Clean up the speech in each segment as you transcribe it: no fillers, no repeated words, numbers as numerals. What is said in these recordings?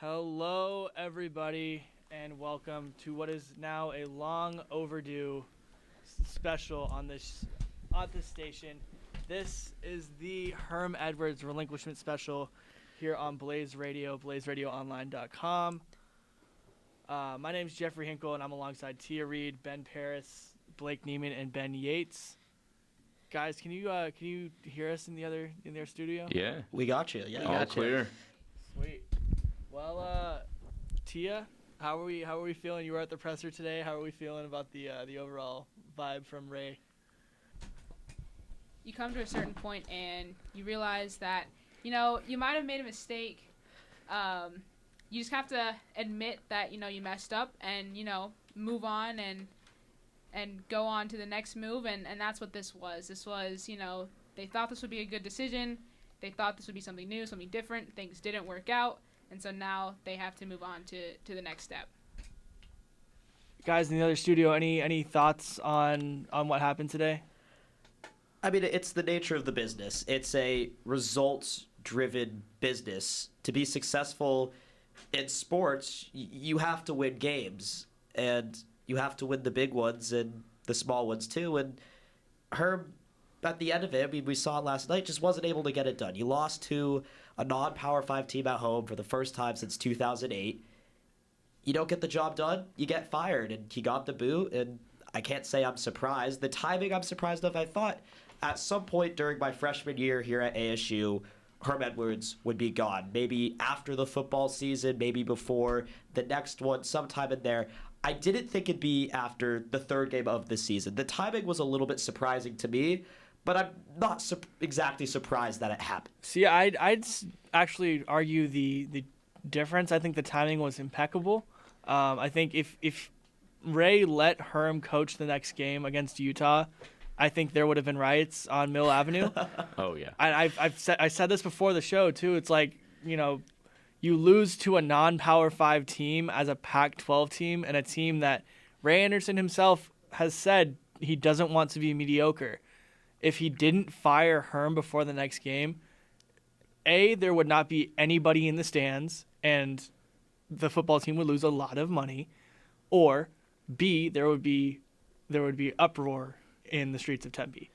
Hello, everybody, and welcome to what is now a long overdue special on this station. This is the Herm Edwards Relinquishment special here on Blaze Radio, blazeradioonline.com. My name is Jeffrey Hinkle, and I'm alongside Tia Reid, Ben Paris, Blake Niemann, and Ben Yates. Guys, can you hear us in the other studio? Yeah, we got you. Yeah, all clear. Sweet. Well, Tia, how are we feeling? You were at the presser today. How are we feeling about the overall vibe from Ray? You come to a certain point and you realize that you might have made a mistake. You just have to admit that you messed up and move on and go on to the next move, and that's what this was. This was they thought this would be a good decision. They thought this would be something new, something different. Things didn't work out. And so now they have to move on to the next step. Guys in the other studio, any thoughts on what happened today? I mean, it's the nature of the business. It's a results-driven business. To be successful in sports, you have to win games, and you have to win the big ones and the small ones too. And Herm, at the end of it, I mean, we saw it last night, just wasn't able to get it done. You lost to a non-Power 5 team at home for the first time since 2008. You don't get the job done, you get fired, and he got the boot, and I can't say I'm surprised. The timing I'm surprised of. I thought at some point during my freshman year here at ASU, Herm Edwards would be gone. Maybe after the football season, maybe before the next one, sometime in there. I didn't think it'd be after the third game of the season. The timing was a little bit surprising to me, but I'm not exactly surprised that it happened. See, I'd actually argue the difference. I think the timing was impeccable. I think if Ray let Herm coach the next game against Utah, I think there would have been riots on Mill Avenue. Oh yeah. I said this before the show too. It's like you lose to a non-Power 5 team as a Pac-12 team, and a team that Ray Anderson himself has said he doesn't want to be mediocre. If he didn't fire Herm before the next game, A, there would not be anybody in the stands and the football team would lose a lot of money, or B, there would be uproar in the streets of Tempe.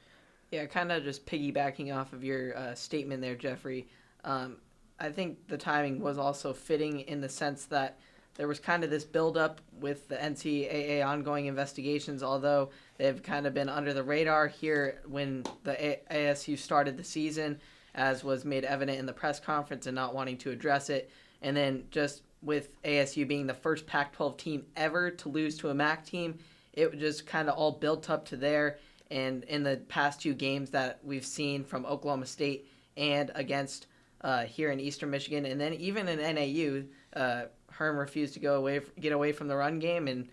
Yeah, kind of just piggybacking off of your statement there, Jeffrey. I think the timing was also fitting in the sense that there was kind of this buildup with the NCAA ongoing investigations, although they've kind of been under the radar here when the ASU started the season, as was made evident in the press conference and not wanting to address it. And then just with ASU being the first Pac-12 team ever to lose to a MAC team, it just kind of all built up to there. And in the past two games that we've seen from Oklahoma State and against here in Eastern Michigan, and then even in NAU, Herm refused to get away from the run game, and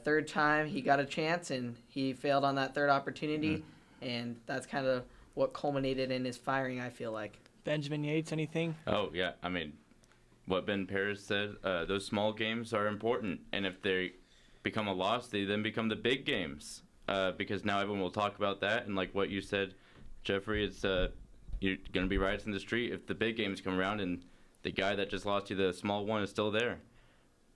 third time he got a chance and he failed on that third opportunity, and that's kind of what culminated in his firing, I feel like. Benjamin Yates, anything? Oh yeah, I mean, what Ben Paris said, those small games are important, and if they become a loss, they then become the big games, because now everyone will talk about that, and like what you said, Jeffrey, it's you're going to be riots in the street if the big games come around and the guy that just lost you the small one is still there.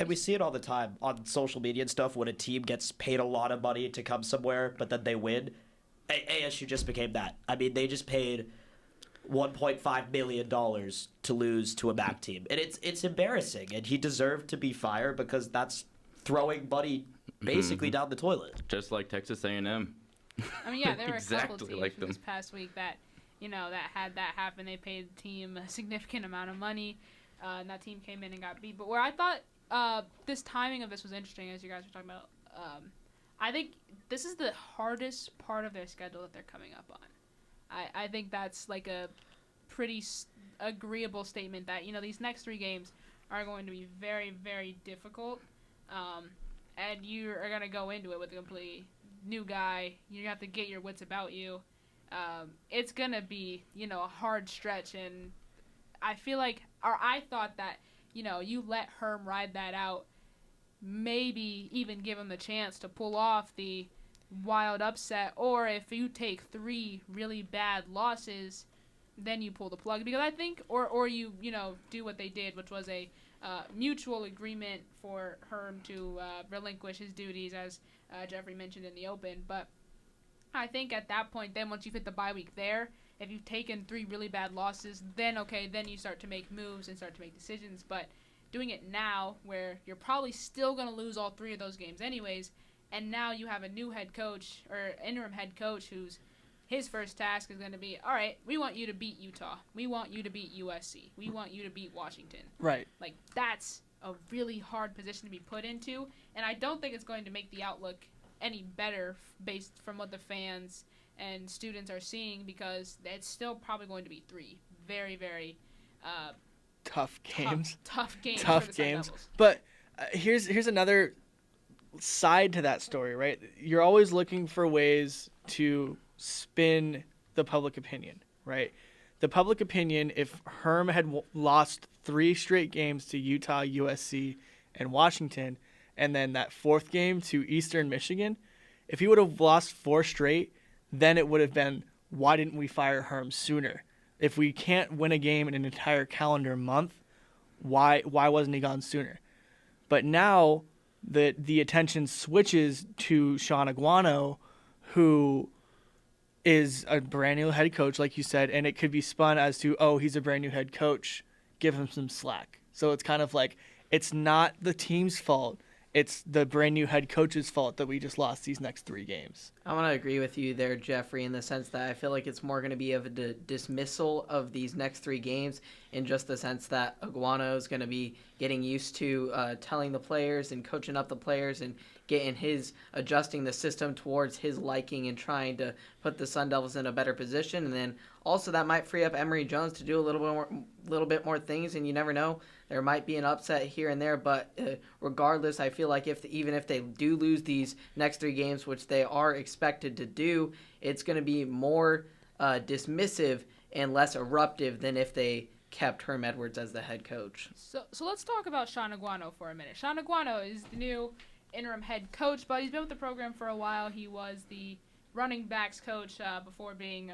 And we see it all the time on social media and stuff when a team gets paid a lot of money to come somewhere, but then they win. ASU just became that. I mean, they just paid $1.5 million to lose to a MAC team. And it's embarrassing, and he deserved to be fired because that's throwing money basically down the toilet. Just like Texas A&M. I mean, yeah, there were Exactly a couple teams like from them. this past week that that had that happen. They paid the team a significant amount of money, and that team came in and got beat. But where I thought this timing of this was interesting, as you guys were talking about, I think this is the hardest part of their schedule that they're coming up on. I think that's like a pretty agreeable statement that, these next three games are going to be very, very difficult, and you are going to go into it with a completely new guy. You have to get your wits about you. It's going to be, a hard stretch, and I feel like, or I thought that, you let Herm ride that out, maybe even give him the chance to pull off the wild upset, or if you take three really bad losses, then you pull the plug. Because I think, or you do what they did, which was a mutual agreement for Herm to relinquish his duties, as Jeffrey mentioned in the open. But I think at that point, then once you've hit the bye week there, if you've taken 3 really bad losses, then you start to make moves and start to make decisions. But doing it now, where you're probably still going to lose all 3 of those games anyways, and now you have a new head coach or interim head coach who's his first task is going to be, all right, we want you to beat Utah. We want you to beat USC. We want you to beat Washington. Right. Like, that's a really hard position to be put into, and I don't think it's going to make the outlook any better based from what the fans and students are seeing, because it's still probably going to be 3 very, very tough games. Tough games. Tough for the Sun games. Devils. But here's another side to that story, right? You're always looking for ways to spin the public opinion, right? The public opinion, if Herm had lost 3 straight games to Utah, USC, and Washington, and then that 4th game to Eastern Michigan, if he would have lost 4 straight, then it would have been, why didn't we fire Herm sooner? If we can't win a game in an entire calendar month, why wasn't he gone sooner? But now the attention switches to Sean Aguano, who is a brand new head coach, like you said, and it could be spun as to, oh, he's a brand new head coach, give him some slack. So it's kind of like, it's not the team's fault. It's the brand new head coach's fault that we just lost these next 3 games. I want to agree with you there, Jeffrey, in the sense that I feel like it's more going to be of a dismissal of these next 3 games, in just the sense that Aguano is going to be getting used to telling the players and coaching up the players and adjusting the system towards his liking and trying to put the Sun Devils in a better position. And then also that might free up Emory Jones to do a little bit more things, and you never know. There might be an upset here and there, but regardless, I feel like even if they do lose these next 3 games, which they are expected to do, it's going to be more dismissive and less eruptive than if they kept Herm Edwards as the head coach. So let's talk about Sean Aguano for a minute. Sean Aguano is the new interim head coach, but he's been with the program for a while. He was the running backs coach before being,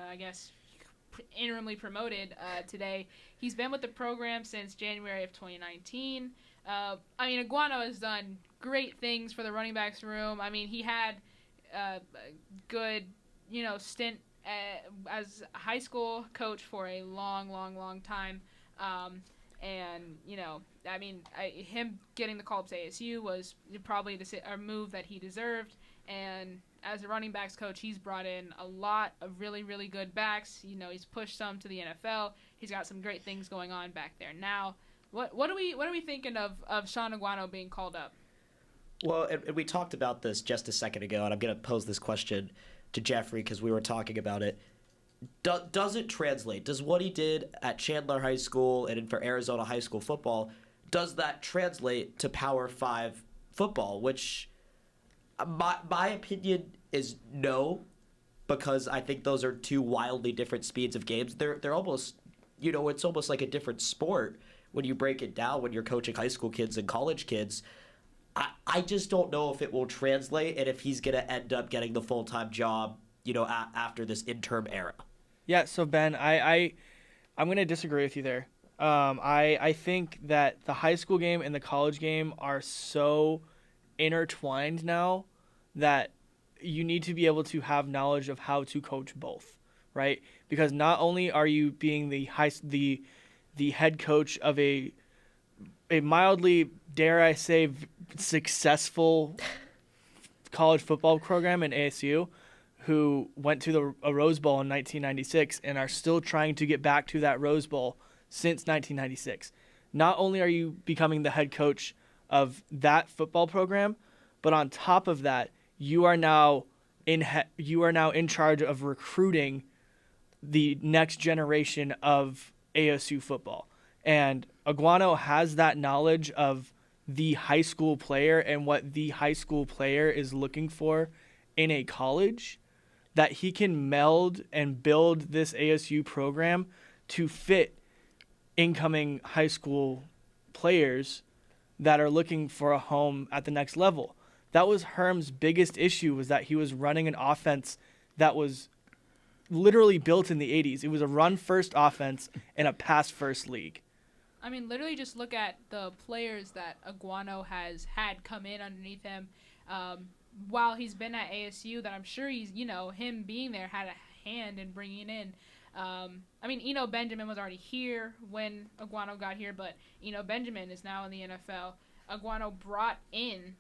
interimly promoted today. He's been with the program since January of 2019. Aguano has done great things for the running backs room. He had a good, stint as a high school coach for a long time. Him getting the call up to ASU was probably a move that he deserved. And as a running backs coach, he's brought in a lot of really, really good backs. He's pushed some to the NFL. He's got some great things going on back there. Now, what are we thinking of Sean Aguano being called up? Well, and we talked about this just a second ago, and I'm going to pose this question to Jeffrey because we were talking about it. Does it translate? Does what he did at Chandler High School and for Arizona high school football, does that translate to Power 5 football? Which, my opinion is no, because I think those are 2 wildly different speeds of games. They're almost, it's almost like a different sport when you break it down when you're coaching high school kids and college kids. I just don't know if it will translate and if he's going to end up getting the full-time job, after this interim era. Yeah, so Ben, I'm going to disagree with you there. I think that the high school game and the college game are so intertwined now that you need to be able to have knowledge of how to coach both, right? Because not only are you being the head coach of a mildly, dare I say, successful college football program in ASU, who went to a Rose Bowl in 1996 and are still trying to get back to that Rose Bowl since 1996. Not only are you becoming the head coach of that football program, but on top of that, you are now in charge of recruiting the next generation of ASU football. And Aguano has that knowledge of the high school player and what the high school player is looking for in a college, that he can meld and build this ASU program to fit incoming high school players that are looking for a home at the next level. That was Herm's biggest issue, was that he was running an offense that was literally built in the 80s. It was a run-first offense in a pass-first league. I mean, literally just look at the players that Iguano has had come in underneath him while he's been at ASU that I'm sure he's, him being there had a hand in bringing in. I mean, Eno Benjamin was already here when Iguano got here, but Eno Benjamin is now in the NFL. Iguano brought in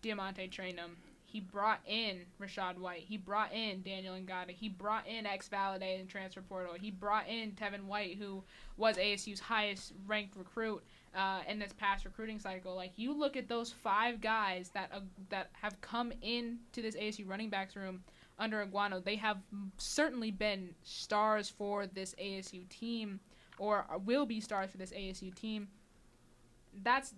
Diamante Trainum. He brought in Rashad White. He brought in Daniel Ngata. He brought in ex-Valaday in transfer portal. He brought in Tevin White, who was ASU's highest ranked recruit in this past recruiting cycle. Like, you look at those 5 guys that have come into this ASU running backs room under Iguano. They have certainly been stars for this ASU team, or will be stars for this ASU team. That's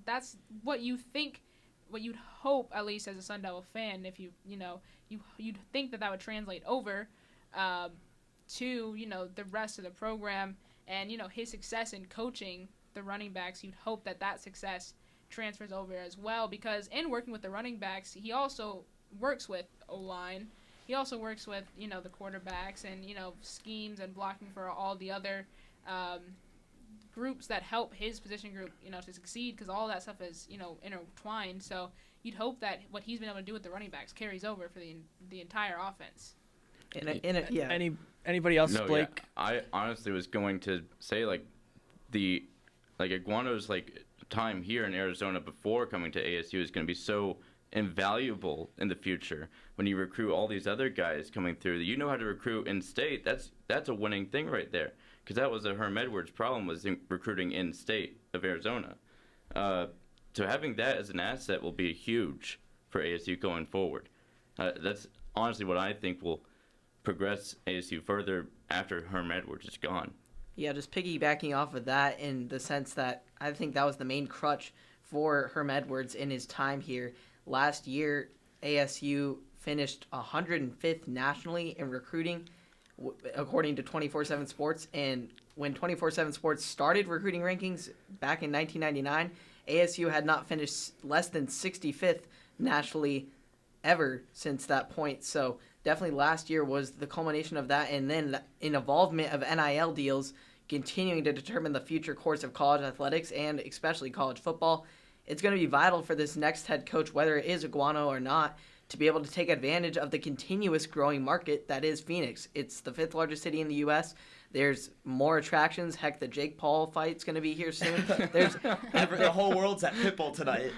what you think. What you'd hope, at least as a Sun Devil fan, if you'd think that would translate over to the rest of the program, and his success in coaching the running backs. You'd hope that success transfers over as well, because in working with the running backs, he also works with O-line. He also works with the quarterbacks and schemes and blocking for all the other groups that help his position group, to succeed, because all that stuff is, intertwined. So you'd hope that what he's been able to do with the running backs carries over for the entire offense. Anybody else, No, Blake? yeah. I honestly was going to say Iguano's time here in Arizona before coming to ASU is going to be so invaluable in the future when you recruit all these other guys coming through. You know how to recruit in state. That's a winning thing right there. Because that was a Herm Edwards problem, was recruiting in state of Arizona. So having that as an asset will be huge for ASU going forward. That's honestly what I think will progress ASU further after Herm Edwards is gone. Yeah, just piggybacking off of that in the sense that I think that was the main crutch for Herm Edwards in his time here. Last year, ASU finished 105th nationally in recruiting, according to 24/7 Sports. And when 24/7 Sports started recruiting rankings back in 1999, ASU had not finished less than 65th nationally ever since that point. So definitely last year was the culmination of that, and then an involvement of NIL deals continuing to determine the future course of college athletics and especially college football. It's going to be vital for this next head coach, whether it is Iguano or not, to be able to take advantage of the continuous growing market that is Phoenix. It's the 5th largest city in the U.S. There's more attractions. Heck, the Jake Paul fight's going to be here soon. The whole world's at Pitbull tonight.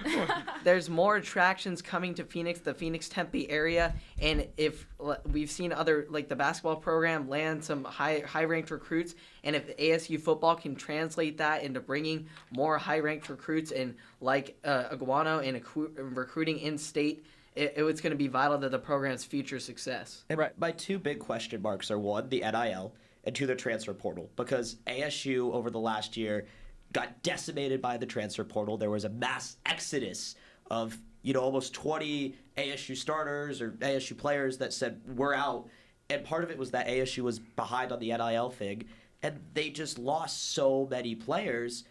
There's more attractions coming to Phoenix, the Phoenix-Tempe area. And if we've seen other, like the basketball program, land some high-ranked recruits, and if ASU football can translate that into bringing more high-ranked recruits and like Iguano and recruiting in-state, it's going to be vital to the program's future success. And my 2 big question marks are, 1, the NIL, and 2, the transfer portal. Because ASU over the last year got decimated by the transfer portal. There was a mass exodus of, almost 20 ASU starters or ASU players that said, we're out. And part of it was that ASU was behind on the NIL thing, and they just lost so many players.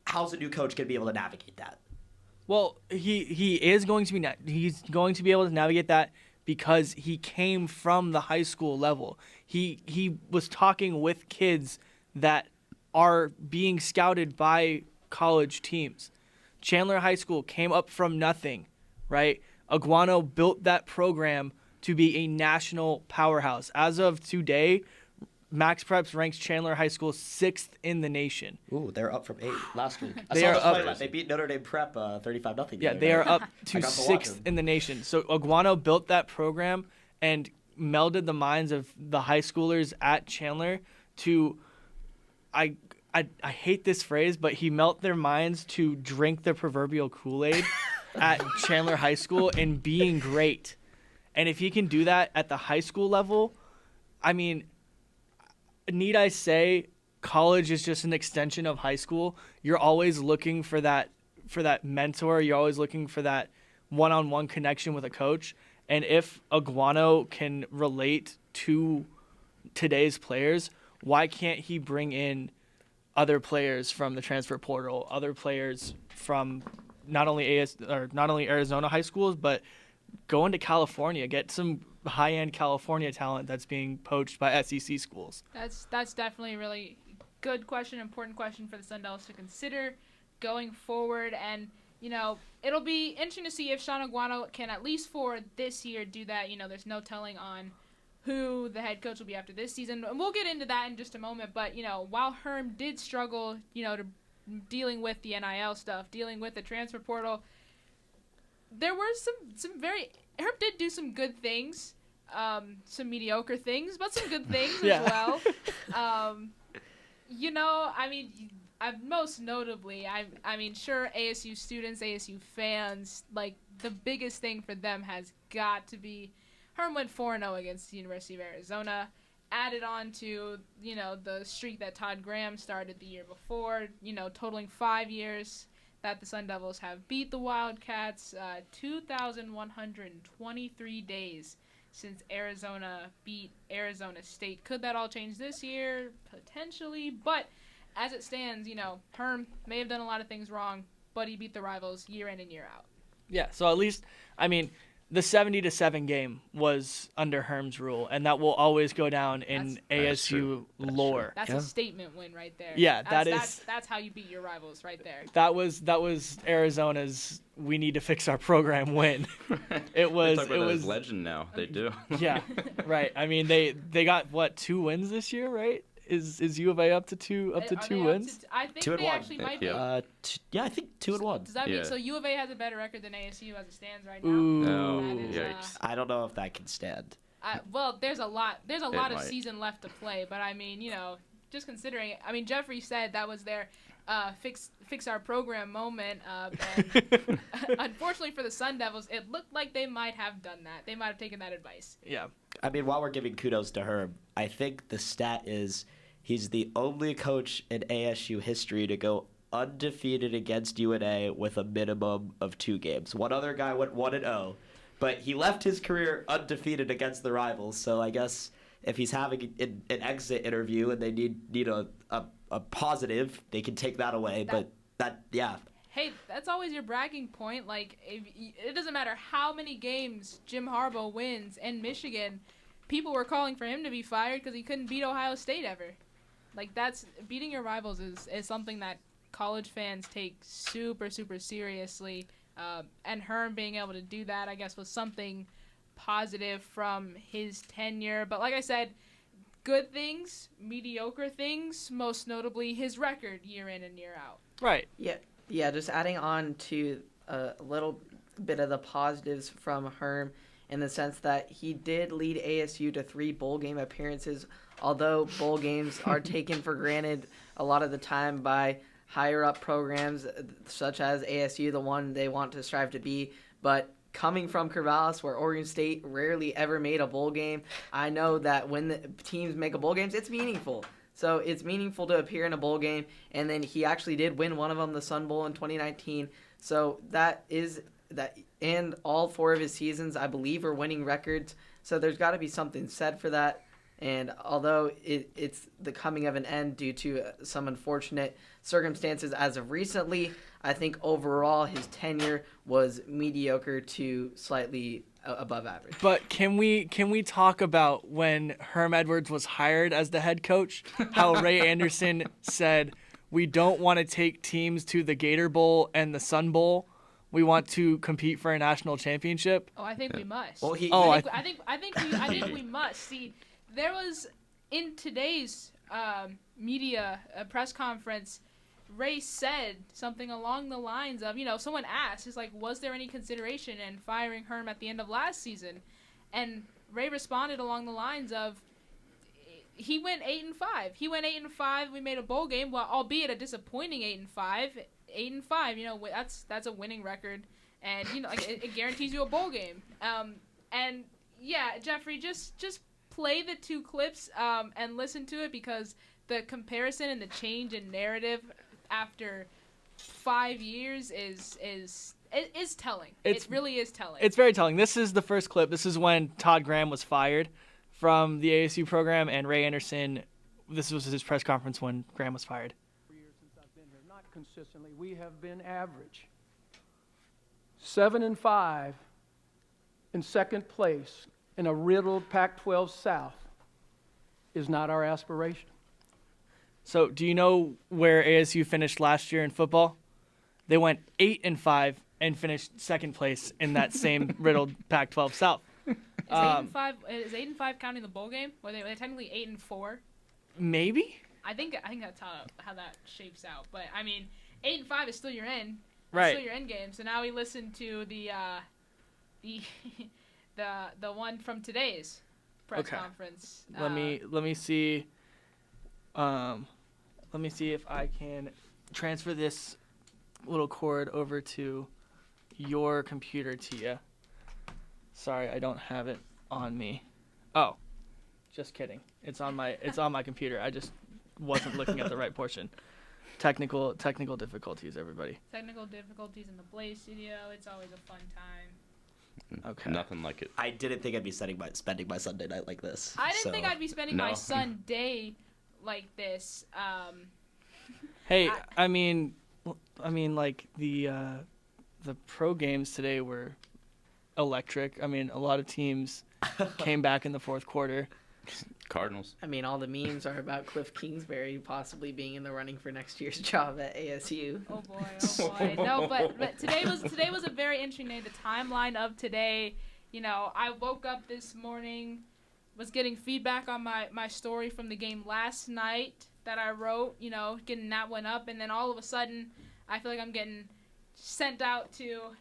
How's a new coach going to be able to navigate that? Well, he is going to be he's going to be able to navigate that because he came from the high school level. He was talking with kids that are being scouted by college teams. Chandler High School came up from nothing, right? Iguano built that program to be a national powerhouse. As of today, Max Preps ranks Chandler High School 6th in the nation. Ooh, they're up from 8 last week. They are up. They beat Notre Dame Prep 35-0. Yeah, they are up to 6th in the nation. So Iguano built that program and melded the minds of the high schoolers at Chandler to, I hate this phrase, but he melted their minds to drink the proverbial Kool-Aid at Chandler High School and being great. And if he can do that at the high school level, I mean, need I say, college is just an extension of high school. You're always looking for that mentor. You're always looking for that one-on-one connection with a coach. And if Iguano can relate to today's players, why can't he bring in other players from the transfer portal, other players from not only Arizona high schools, but go into California, get some high-end California talent that's being poached by SEC schools. That's definitely really good question, important question for the Sun Devils to consider going forward. And, it'll be interesting to see if Sean Aguano can, at least for this year, do that. There's no telling on who the head coach will be after this season. And we'll get into that in just a moment. But, while Herm did struggle, to dealing with the NIL stuff, dealing with the transfer portal, there were some Herm did do some good things, some mediocre things, but some good things as well. Most notably, sure, ASU students, ASU fans, like, the biggest thing for them has got to be Herm went 4-0 against the University of Arizona, added on to, the streak that Todd Graham started the year before, totaling 5 years that the Sun Devils have beat the Wildcats, 2,123 days since Arizona beat Arizona State. Could that all change this year? Potentially, but as it stands, Herm may have done a lot of things wrong, but he beat the rivals year in and year out. Yeah, so at least, the 70-7 game was under Herm's rule, and that will always go down in ASU lore. That's a statement win right there. Yeah, that's how you beat your rivals right there. That was Arizona's "we need to fix our program" win. It was legend now. They do. Yeah, right. They got 2 wins this year, right? Is U of A up to two wins? I think 2-1. they actually might be. I think 2-1. Does that mean so? U of A has a better record than ASU as it stands right now. Ooh. Yikes. I don't know if that can stand. Well, there's a lot of might. season left to play, but just considering. Jeffrey said that was their fix our program moment. And unfortunately for the Sun Devils, it looked like they might have done that. They might have taken that advice. Yeah. While we're giving kudos to Herm, I think the stat is he's the only coach in ASU history to go undefeated against UNA with a minimum of 2 games. One other guy went 1-0, but he left his career undefeated against the rivals. So I guess if he's having an exit interview and they need a positive, they can take that away. Hey, that's always your bragging point. Like, it doesn't matter how many games Jim Harbaugh wins in Michigan, people were calling for him to be fired because he couldn't beat Ohio State ever. Like, beating your rivals is something that college fans take super, super seriously. And Herm being able to do that, I guess, was something positive from his tenure. But like I said, good things, mediocre things, most notably his record year in and year out. Right. Yeah, just adding on to a little bit of the positives from Herm in the sense that he did lead ASU to 3 bowl game appearances, although bowl games are taken for granted a lot of the time by higher-up programs such as ASU, the one they want to strive to be. But coming from Corvallis, where Oregon State rarely ever made a bowl game, I know that when the teams make a bowl games, it's meaningful. So it's meaningful to appear in a bowl game, and then he actually did win one of them, the Sun Bowl in 2019. So that, and all 4 of his seasons, I believe, are winning records. So there's got to be something said for that. And although it's the coming of an end due to some unfortunate circumstances as of recently, I think overall his tenure was mediocre to slightly above average. But can we talk about when Herm Edwards was hired as the head coach, how Ray Anderson said, we don't want to take teams to the Gator Bowl and the Sun Bowl. We want to compete for a national championship. Oh, I think we must. Well, I think we must. See, there was in today's media press conference, Ray said something along the lines of, someone asked, is like, was there any consideration in firing Herm at the end of last season? And Ray responded along the lines of, he went 8-5. He went 8-5. We made a bowl game, well, albeit a disappointing 8-5. 8-5, that's a winning record, and it guarantees you a bowl game. And yeah, Jeffrey, just play the 2 clips and listen to it, because the comparison and the change in narrative after 5 years is telling. It really is telling. It's very telling. This is the first clip. This is when Todd Graham was fired from the ASU program, and Ray Anderson, this was his press conference when Graham was fired. Not consistently. We have been average. 7-5 in second place in a riddled Pac-12 South is not our aspiration. So do you know where ASU finished last year in football? They went 8-5 and finished second place in that same riddled Pac-12 South. Is 8-5? Is 8-5 counting the bowl game? Were they technically 8-4? Maybe. I think that's how that shapes out. But I mean, 8-5 is still your end. Right. Still your end game. So now we listen to the the one from today's press conference. Let me see. Let me see if I can transfer this little cord over to your computer, Tia. Sorry, I don't have it on me. Oh, just kidding. It's on my computer. I just wasn't looking at the right portion. Technical difficulties, everybody. Technical difficulties in the Blaze studio. It's always a fun time. Okay. Nothing like it. I didn't think I'd be spending my Sunday night like this. I didn't think I'd be spending my Sunday like this. Hey, I mean, like the pro games today were electric. I mean, a lot of teams came back in the fourth quarter. Cardinals. I mean, all the memes are about Cliff Kingsbury possibly being in the running for next year's job at ASU. Oh boy. No, but today was a very interesting day. The timeline of today, I woke up this morning, was getting feedback on my story from the game last night that I wrote, getting that one up, and then all of a sudden, I feel like I'm getting sent out to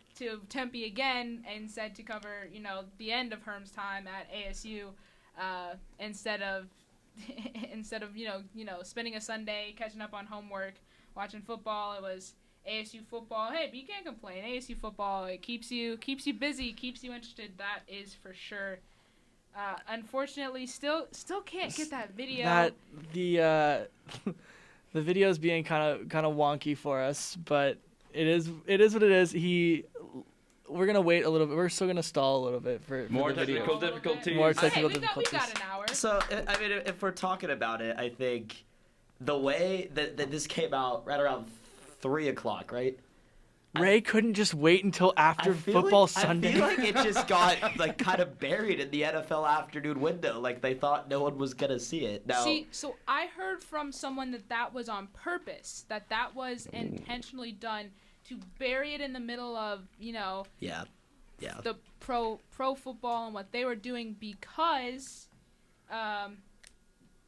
Tempe again and said to cover, the end of Herm's time at ASU. Instead of spending a Sunday catching up on homework, watching football, it was ASU football. Hey, but you can't complain. ASU football, it keeps you busy, keeps you interested. That is for sure. Unfortunately, still can't get that video. That the video's being kind of wonky for us, but it is what it is. We're gonna wait a little bit. We're still gonna stall a little bit for More the video. technical difficulties. More technical we difficulties. got an hour. So, I mean, if we're talking about it, I think the way that this came out right around 3 o'clock, right? Ray couldn't just wait until after football Sunday. I feel like it just got kind of buried in the NFL afternoon window. Like they thought no one was gonna see it. Now, See, so I heard from someone that was on purpose, that was intentionally done to bury it in the middle of yeah, the pro football and what they were doing because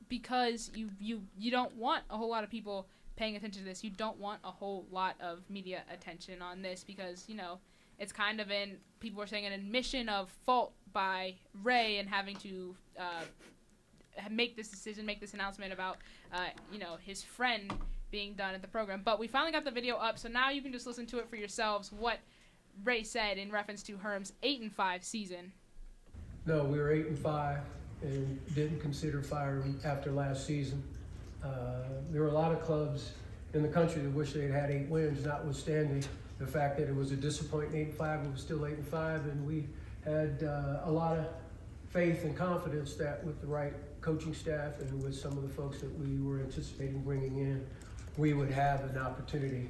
you don't want a whole lot of people paying attention to this. You don't want a whole lot of media attention on this because it's kind of people are saying an admission of fault by Ray and having to make this decision, make this announcement about his friend being done at the program. But we finally got the video up, so now you can just listen to it for yourselves what Ray said in reference to Herm's 8-5 season. No, we were 8-5 and didn't consider firing after last season. There were a lot of clubs in the country that wish they'd had 8 wins, notwithstanding the fact that it was a disappointing 8-5. It was still 8-5, and we had a lot of faith and confidence that with the right coaching staff and with some of the folks that we were anticipating bringing in, we would have an opportunity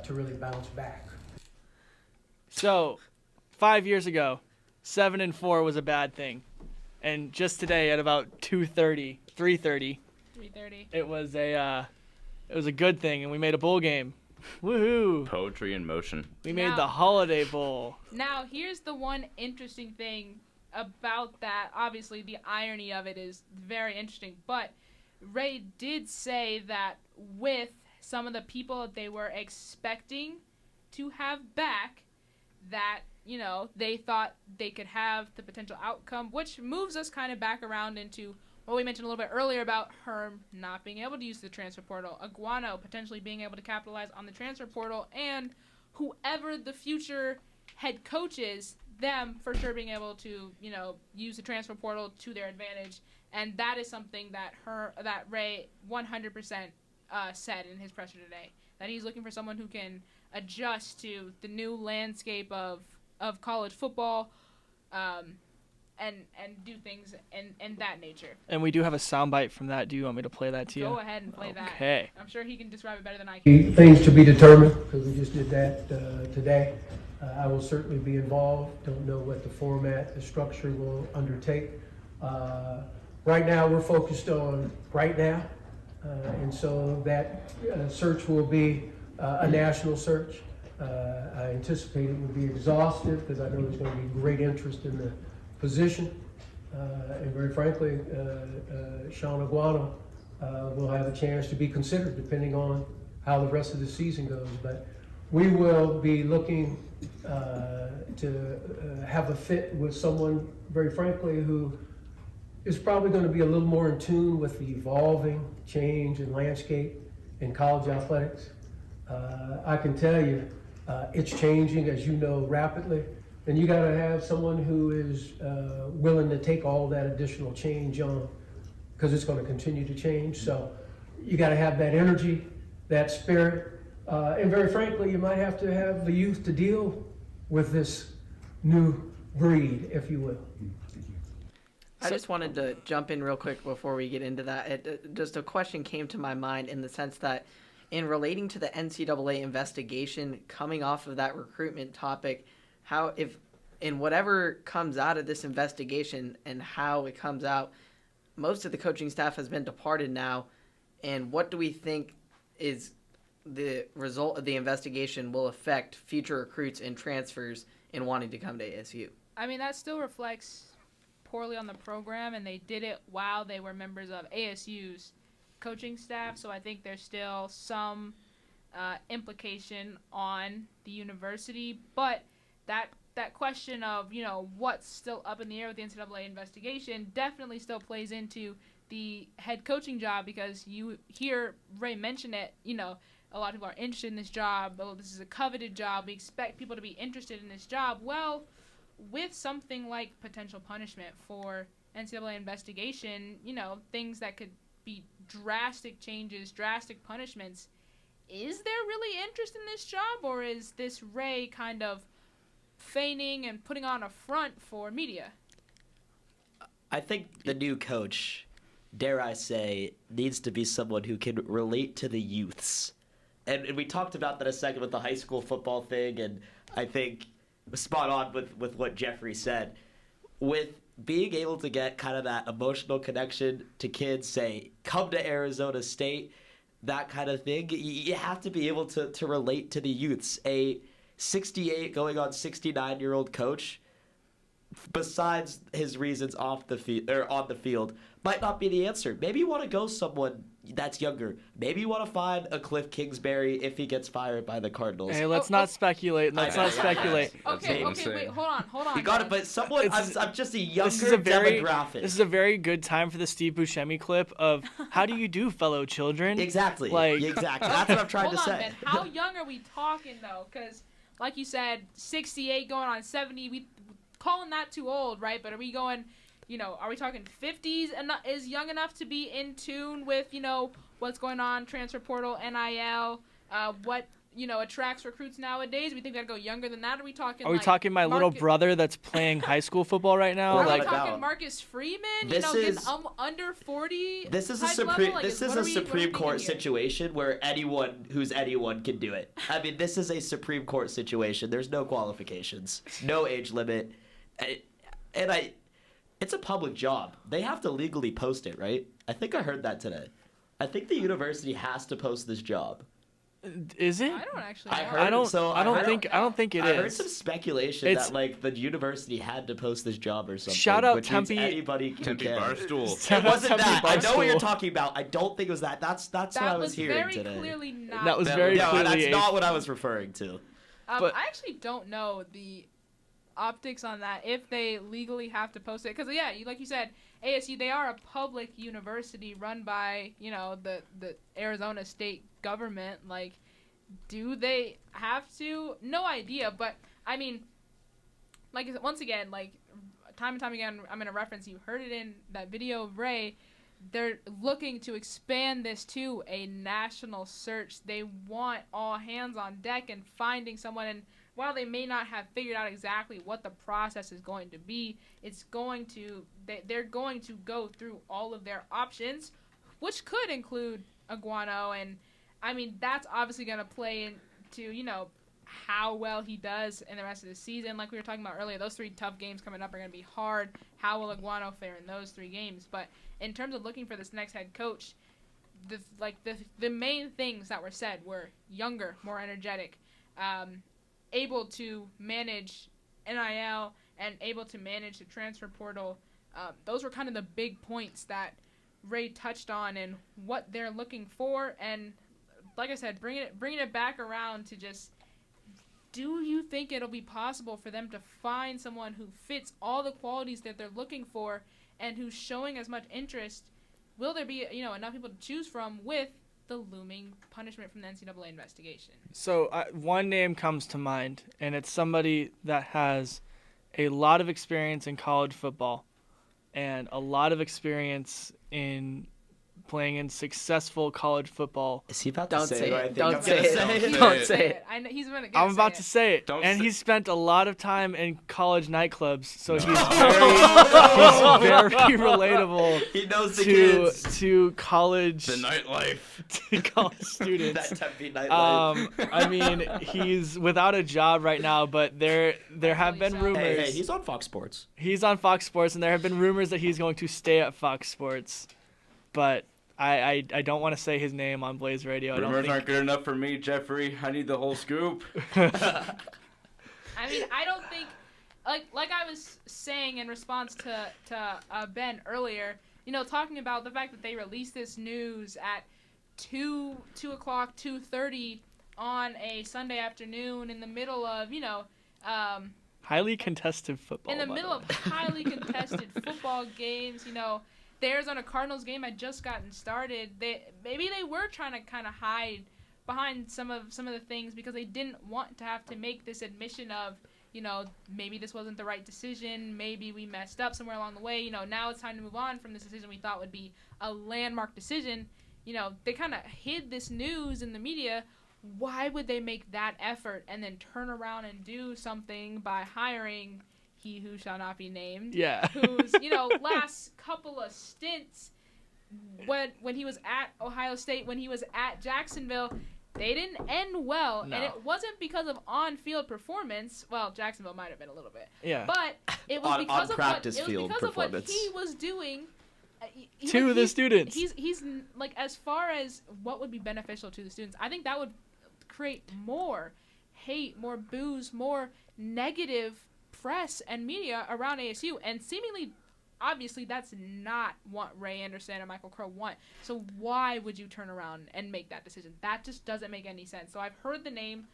to really bounce back. So, 5 years ago, 7-4 was a bad thing, and just today at about 3:30, it was a good thing, and we made a bowl game. Woohoo! Poetry in motion. We made the Holiday Bowl. Now, here's the one interesting thing about that. Obviously, the irony of it is very interesting, but Ray did say that with some of the people that they were expecting to have back, that, they thought they could have the potential outcome, which moves us kind of back around into what we mentioned a little bit earlier about Herm not being able to use the transfer portal, Aguano potentially being able to capitalize on the transfer portal, and whoever the future head coach is, them for sure being able to, use the transfer portal to their advantage. And that is something that Ray 100% said in his presser today, that he's looking for someone who can adjust to the new landscape of college football, and do things in that nature. And we do have a soundbite from that. Do you want me to play that to you? Go ahead and play that. Okay. I'm sure he can describe it better than I can. Things to be determined, because we just did that today. I will certainly be involved. Don't know what the format, the structure will undertake. Right now, we're focused on right now. And so that search will be a national search. I anticipate it will be exhaustive because I know there's going to be great interest in the position. And very frankly, Sean Aguano will have a chance to be considered depending on how the rest of the season goes. But we will be looking to have a fit with someone, very frankly, who is probably going to be a little more in tune with the evolving change and landscape in college athletics. I can tell you, it's changing, as you know, rapidly. And you got to have someone who is willing to take all that additional change on, because it's going to continue to change. So you got to have that energy, that spirit, and very frankly, you might have to have the youth to deal with this new breed, if you will. I just wanted to jump in real quick before we get into that. Just a question came to my mind in the sense that in relating to the NCAA investigation, coming off of that recruitment topic, how if in whatever comes out of this investigation and how it comes out, most of the coaching staff has been departed now, and what do we think is the result of the investigation will affect future recruits and transfers in wanting to come to ASU? I mean, that still reflects poorly on the program, and they did it while they were members of ASU's coaching staff, so I think there's still some implication on the university, but that question of, you know, what's still up in the air with the NCAA investigation definitely still plays into the head coaching job, because you hear Ray mention it, you know, a lot of people are interested in this job. Oh, this is a coveted job. We expect people to be interested in this job. Well, with something like potential punishment for NCAA investigation, you know, things that could be drastic changes, drastic punishments, is there really interest in this job, or is this Ray kind of feigning and putting on a front for media? I think the new coach, dare I say, needs to be someone who can relate to the youths. And we talked about that a second with the high school football thing, and I think spot on with what Jeffrey said. With being able to get kind of that emotional connection to kids, say, come to Arizona State, that kind of thing, you have to be able to relate to the youths. A 68 going on 69-year-old coach, besides his reasons off the field or on the field, might not be the answer. Maybe you want to go someone that's younger. Maybe you want to find a Cliff Kingsbury if he gets fired by the Cardinals. Hey, let's not speculate. Let's not speculate. Okay, wait, hold on. You got it, but someone. I'm just a younger demographic. This is a very good time for the Steve Buscemi clip of how do you do, fellow children? Exactly. Exactly. That's what I'm trying to say. Ben. How young are we talking though? Because, like you said, 68 going on 70. We calling that too old, right? But are we going? You know, are we talking 50s and is young enough to be in tune with, you know, what's going on, transfer portal, NIL, what, you know, attracts recruits nowadays? We think that'd go younger than that? Are we talking talking my little brother that's playing high school football right now? Are we talking Marcus Freeman? Getting under 40? This is a Supreme Court situation where anyone who's anyone can do it. I mean, this is a Supreme Court situation. There's no qualifications, no age limit. It's a public job. They have to legally post it, right? I think I heard that today. I think the university has to post this job. Is it? I don't actually know. I don't think it is. I heard some speculation that like the university had to post this job or something. Shout out which Tempe. Anybody can Tempe Barstool. It wasn't that. I know what you're talking about. I don't think it was that. That's what I was hearing today. That was very clearly not. That was very clearly. That's not what I was referring to. I actually don't know the optics on that, if they legally have to post it, because like you said, ASU, they are a public university run by, you know, the Arizona state government. Like, do they have to? No idea. But I mean, like, once again, like, time and time again, I'm gonna reference, you heard it in that video of Ray, they're looking to expand this to a national search. They want all hands on deck and finding someone. And while they may not have figured out exactly what the process is going to be, they're going to go through all of their options, which could include Aguano. And, I mean, that's obviously going to play into, you know, how well he does in the rest of the season. Like we were talking about earlier, those 3 tough games coming up are going to be hard. How will Aguano fare in those 3 games? But in terms of looking for this next head coach, the main things that were said were younger, more energetic, able to manage NIL and able to manage the transfer portal. Those were kind of the big points that Reid touched on and what they're looking for. And like I said, bringing it back around to just, do you think it'll be possible for them to find someone who fits all the qualities that they're looking for and who's showing as much interest? Will there be enough people to choose from with the looming punishment from the NCAA investigation? So one name comes to mind, and it's somebody that has a lot of experience in college football and a lot of experience in playing in successful college football. Is he about Don't to say say what I it. think Don't I'm say gonna it. say? Don't say it. I know he's gonna I'm about to say say it. Don't And say- he spent a lot of time in college nightclubs, so he's No. very relatable He knows the kids. to college The nightlife. to college students. That Tempe nightlife. I mean, he's without a job right now, but there have been Rightfully so. rumors. Hey, he's on Fox Sports. He's on Fox Sports, and there have been rumors that he's going to stay at Fox Sports, but I don't want to say his name on Blaze Radio. Rumors aren't good enough for me, Jeffrey. I need the whole scoop. I mean, I don't think, like I was saying in response to Ben earlier, talking about the fact that they released this news at 2 o'clock, 2:30 on a Sunday afternoon in the middle of, Highly contested football. in the by middle way. of highly contested football games. The Arizona Cardinals game had just gotten started. Maybe they were trying to kind of hide behind some of the things because they didn't want to have to make this admission of, maybe this wasn't the right decision. Maybe we messed up somewhere along the way. Now it's time to move on from this decision we thought would be a landmark decision. They kind of hid this news in the media. Why would they make that effort and then turn around and do something by hiring he who shall not be named? Yeah. Whose, last couple of stints when he was at Ohio State, when he was at Jacksonville, they didn't end well. No. And it wasn't because of on-field performance. Well, Jacksonville might have been a little bit. Yeah. But it was On because of practice what, field performance. he was doing To the students. He's like, as far as what would be beneficial to the students, I think that would create more hate, more boos, more negative press and media around ASU, and seemingly, obviously, that's not what Ray Anderson and Michael Crow want. So why would you turn around and make that decision? That just doesn't make any sense. So I've heard the name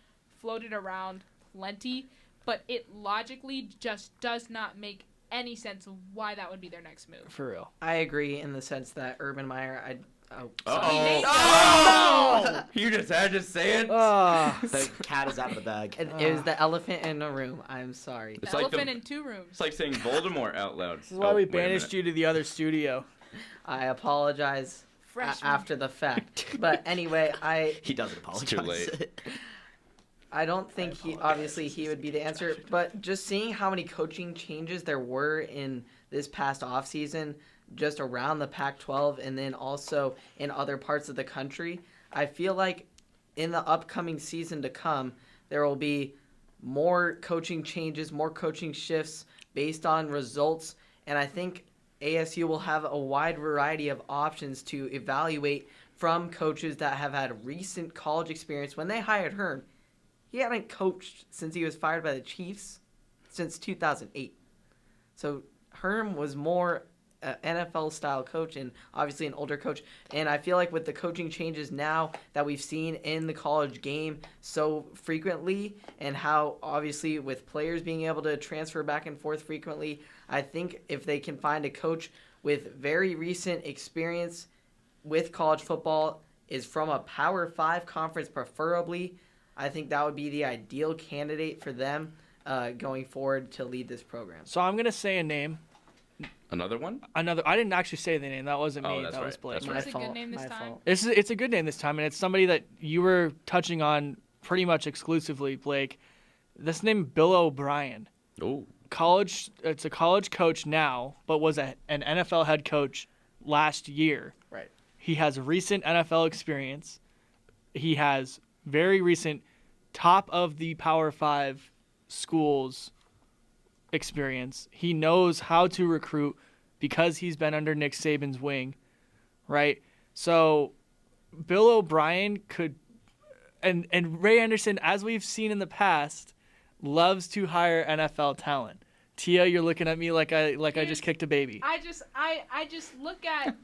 floated around plenty, but it logically just does not make any sense of why that would be their next move. For real. I agree in the sense that Urban Meyer, You just had to say it. The cat is out of the bag. It was the elephant in the room. I'm sorry. It's The like elephant in two rooms. It's like saying Voldemort out loud. This is why we banished you to the other studio. I apologize Freshman. after the fact. But anyway, He doesn't apologize. too late. I don't think he would be the answer, but just seeing how many coaching changes there were in this past offseason, just around the Pac-12 and then also in other parts of the country, I feel like in the upcoming season to come, there will be more coaching changes, more coaching shifts based on results, and I think ASU will have a wide variety of options to evaluate from coaches that have had recent college experience. When they hired Herm, he hadn't coached since he was fired by the Chiefs since 2008. So Herm was more an NFL-style coach and obviously an older coach. And I feel like with the coaching changes now that we've seen in the college game so frequently, and how obviously with players being able to transfer back and forth frequently, I think if they can find a coach with very recent experience with college football, is from a Power 5 conference preferably, I think that would be the ideal candidate for them going forward to lead this program. So I'm going to say a name. Another one? I didn't actually say the name. That wasn't Oh, me. that's That was right. Blake. That's My right. It's a good fault. name this My time. fault. It's a good name this time, and it's somebody that you were touching on pretty much exclusively, Blake. This name, Bill O'Brien. Oh. It's a college coach now, but was an NFL head coach last year. Right. He has recent NFL experience. He has very recent top of the Power 5 schools experience. He knows how to recruit because he's been under Nick Saban's wing, right? So Bill O'Brien could, and Ray Anderson, as we've seen in the past, loves to hire NFL talent. Tia, you're looking at me like I just kicked a baby. I just look at,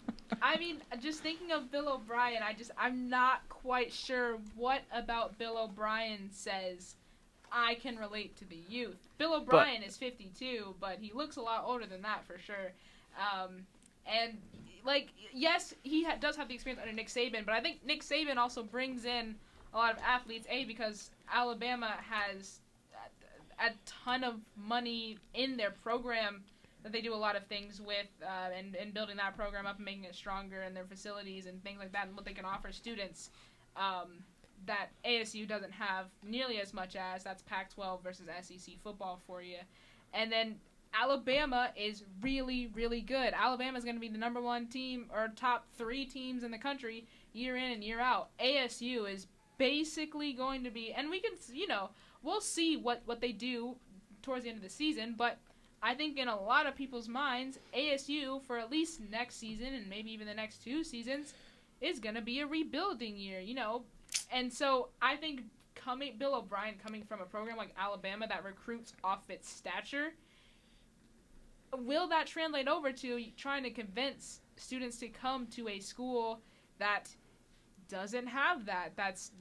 I mean, just thinking of Bill O'Brien, I'm not quite sure what about Bill O'Brien says I can relate to the youth. Bill O'Brien is 52, but he looks a lot older than that for sure. And like, yes, he does have the experience under Nick Saban, but I think Nick Saban also brings in a lot of athletes, because Alabama has a ton of money in their program that they do a lot of things with, and building that program up and making it stronger, and their facilities and things like that, and what they can offer students that ASU doesn't have nearly as much as. That's Pac-12 versus SEC football for you. And then Alabama is really, really good. Alabama is going to be the number one team or top 3 teams in the country year in and year out. ASU is basically going to be, and we can, we'll see what they do towards the end of the season, but I think in a lot of people's minds, ASU for at least next season and maybe even the next 2 seasons is going to be a rebuilding year, And so I think Bill O'Brien coming from a program like Alabama that recruits off its stature, will that translate over to trying to convince students to come to a school that doesn't have that? That's,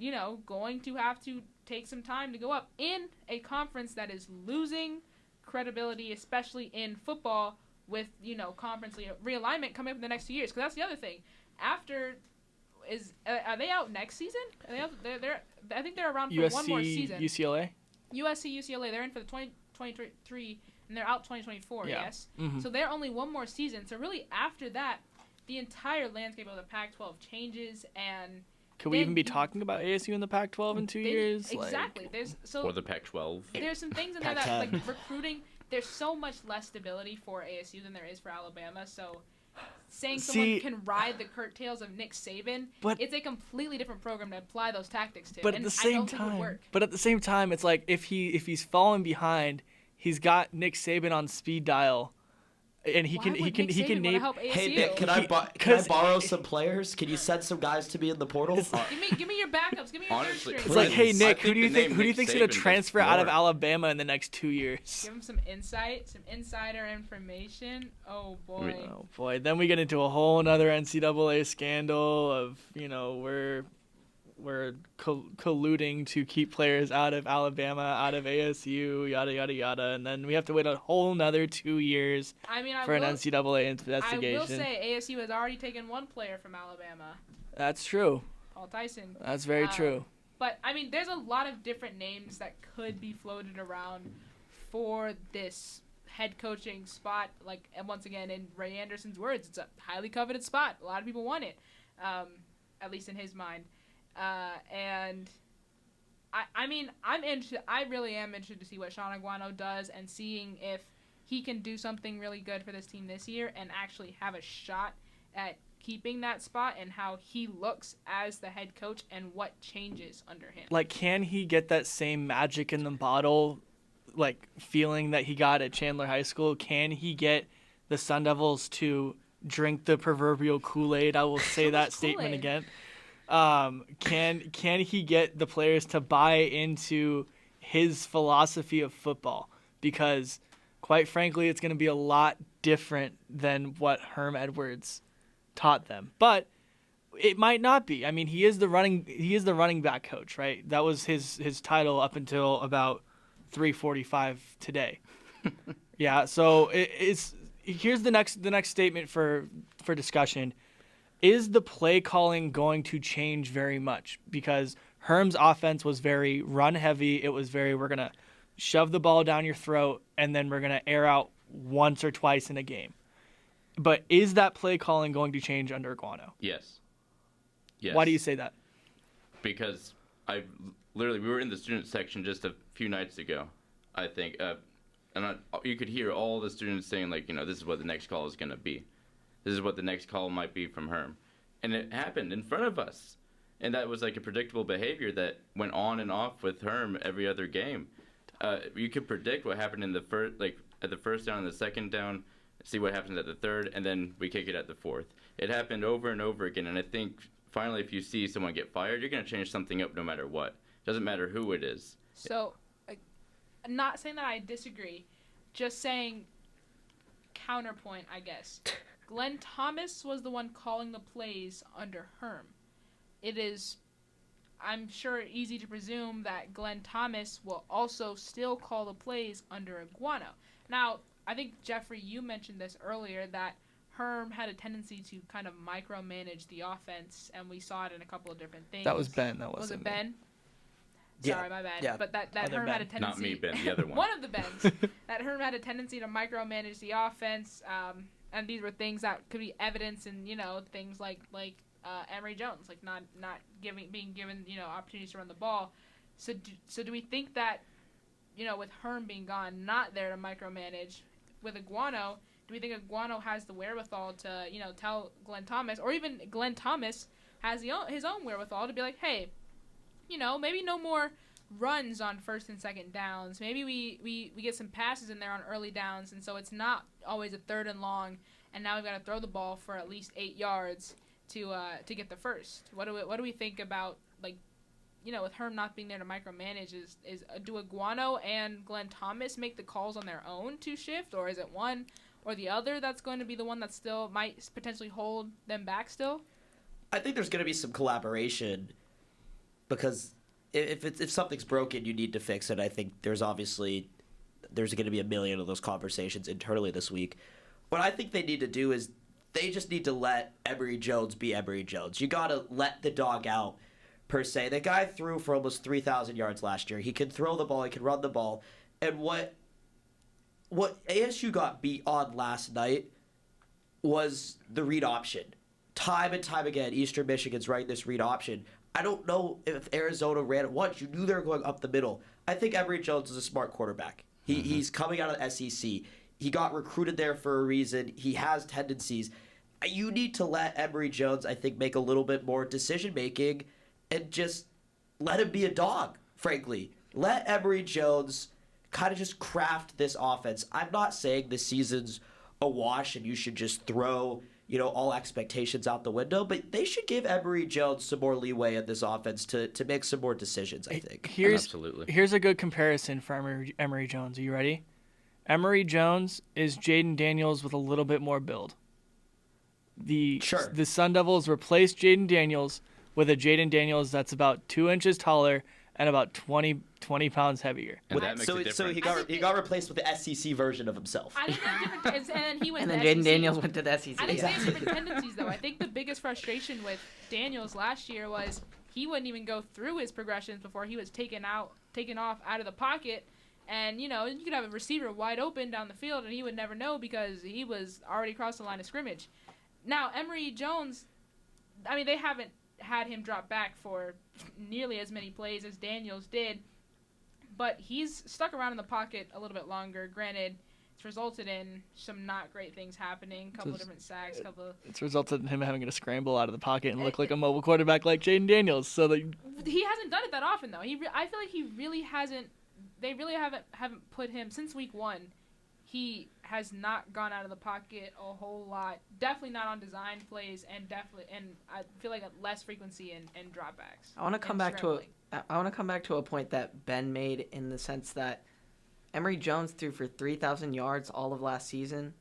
going to have to take some time to go up in a conference that is losing credibility, especially in football, with, conference realignment coming up in the next 2 years. Because that's the other thing. After, are they out next season? Are they out, I think they're around for one more season. UCLA? USC, UCLA, they're in for the 2023, and they're out 2024, yeah. Yes? Mm-hmm. So they're only one more season. So really, after that, the entire landscape of the Pac-12 changes, and could we even be talking about ASU in the Pac-12 in 2 years? Exactly. Or the Pac-12. There's some things in there that, like, recruiting, there's so much less stability for ASU than there is for Alabama, so saying someone can ride the curtails of Nick Saban, it's a completely different program to apply those tactics to. But at the same time, it's like if he's falling behind, he's got Nick Saban on speed dial, and he can name. Hey Nick, can I borrow some players? Can you send some guys to me in the portal? Give me your backups. Give me your Honestly, it's like, hey Nick, who do you think's gonna transfer out of more. Alabama in the next 2 years? Give him some insight, some insider information. Oh boy. Oh boy. Then we get into a whole other NCAA scandal of we're colluding to keep players out of Alabama, out of ASU, yada yada yada, and then we have to wait a whole nother 2 years for an NCAA investigation. I will say ASU has already taken one player from Alabama. That's true. Paul Tyson. That's very true. But I mean, there's a lot of different names that could be floated around for this head coaching spot. Like, and once again, in Ray Anderson's words, it's a highly coveted spot. A lot of people want it, at least in his mind. And I mean, I'm interested. I really am interested to see what Sean Aguano does, and seeing if he can do something really good for this team this year and actually have a shot at keeping that spot, and how he looks as the head coach and what changes under him. Like, can he get that same magic in the bottle, like, feeling that he got at Chandler High School? Can he get the Sun Devils to drink the proverbial Kool-Aid? I will say that statement again. Can he get the players to buy into his philosophy of football? Because, quite frankly, it's going to be a lot different than what Herm Edwards taught them. But it might not be. I mean, he is the running back coach, right? That was his title up until about 3:45 today. Yeah. So here's the next statement for discussion. Is the play calling going to change very much? Because Herm's offense was very run heavy. It was very, we're going to shove the ball down your throat, and then we're going to air out once or twice in a game. But is that play calling going to change under Aguano? Yes. Why do you say that? Because we were in the student section just a few nights ago, I think. You could hear all the students saying, like, this is what the next call is going to be. This is what the next call might be from Herm. And it happened in front of us. And that was like a predictable behavior that went on and off with Herm every other game. You could predict what happened in the first, like at the first down and the second down, see what happens at the third, and then we kick it at the fourth. It happened over and over again. And I think finally, if you see someone get fired, you're going to change something up no matter what. Doesn't matter who it is. So, not saying that I disagree, just saying counterpoint, I guess. Glenn Thomas was the one calling the plays under Herm. It is, I'm sure, easy to presume that Glenn Thomas will also still call the plays under Iguano. Now, I think, Jeffrey, you mentioned this earlier, that Herm had a tendency to kind of micromanage the offense, and we saw it in a couple of different things. That was Ben. That Was wasn't it Ben? Yeah. Sorry, my bad. Yeah. But that Other Herm Ben. had a tendency. Not me, Ben, the other one. One of the Bens. That Herm had a tendency to micromanage the offense, and these were things that could be evidence in, things like Emory Jones, like not being given, opportunities to run the ball. So do we think that, with Herm being gone, not there to micromanage, with Iguano, do we think Iguano has the wherewithal to, tell Glenn Thomas, or even Glenn Thomas has his own wherewithal to be like, hey, maybe no more runs on first and second downs. Maybe we get some passes in there on early downs, and so it's not always a third and long, and now we've got to throw the ball for at least 8 yards to get the first. What do we think about, with Herm not being there to micromanage, do Iguano and Glenn Thomas make the calls on their own to shift, or is it one or the other that's going to be the one that still might potentially hold them back still? I think there's going to be some collaboration, because if something's broken, you need to fix it. I think there's going to be a million of those conversations internally this week. What I think they need to do is they just need to let Emory Jones be Emory Jones. You got to let the dog out, per se. The guy threw for almost 3,000 yards last year. He can throw the ball. He can run the ball. And what ASU got beat on last night was the read option. Time and time again, Eastern Michigan's running this read option. I don't know if Arizona ran it once. You knew they were going up the middle. I think Emory Jones is a smart quarterback. He's coming out of the SEC. He got recruited there for a reason. He has tendencies. You need to let Emory Jones, I think, make a little bit more decision-making and just let him be a dog, frankly. Let Emory Jones kind of just craft this offense. I'm not saying this season's a wash and you should just throw all expectations out the window, but they should give Emory Jones some more leeway in this offense to make some more decisions, I think. Absolutely. Here's a good comparison for Emory Jones. Are you ready? Emory Jones is Jaden Daniels with a little bit more build. The Sun Devils replaced Jaden Daniels with a Jaden Daniels that's about 2 inches taller and about 20 pounds heavier. And that makes a difference. So he got replaced with the SEC version of himself. I think the difference is, and then he went And to then the Jaden SEC. Daniels went to the SEC. I think they have different tendencies, though. I think the biggest frustration with Daniels last year was he wouldn't even go through his progressions before he was taken off out of the pocket. And, you could have a receiver wide open down the field, and he would never know because he was already across the line of scrimmage. Now, Emory Jones, they haven't had him drop back for nearly as many plays as Daniels did, but he's stuck around in the pocket a little bit longer. Granted, it's resulted in some not great things happening, a couple of different sacks, It's resulted in him having to scramble out of the pocket and look like a mobile quarterback like Jaden Daniels. So he hasn't done it that often, though. I feel like he really hasn't. They really haven't put him since week 1. He has not gone out of the pocket a whole lot. Definitely not on design plays, and I feel like a less frequency in dropbacks. I want to come back to a point that Ben made, in the sense that Emory Jones threw for 3,000 yards all of last season.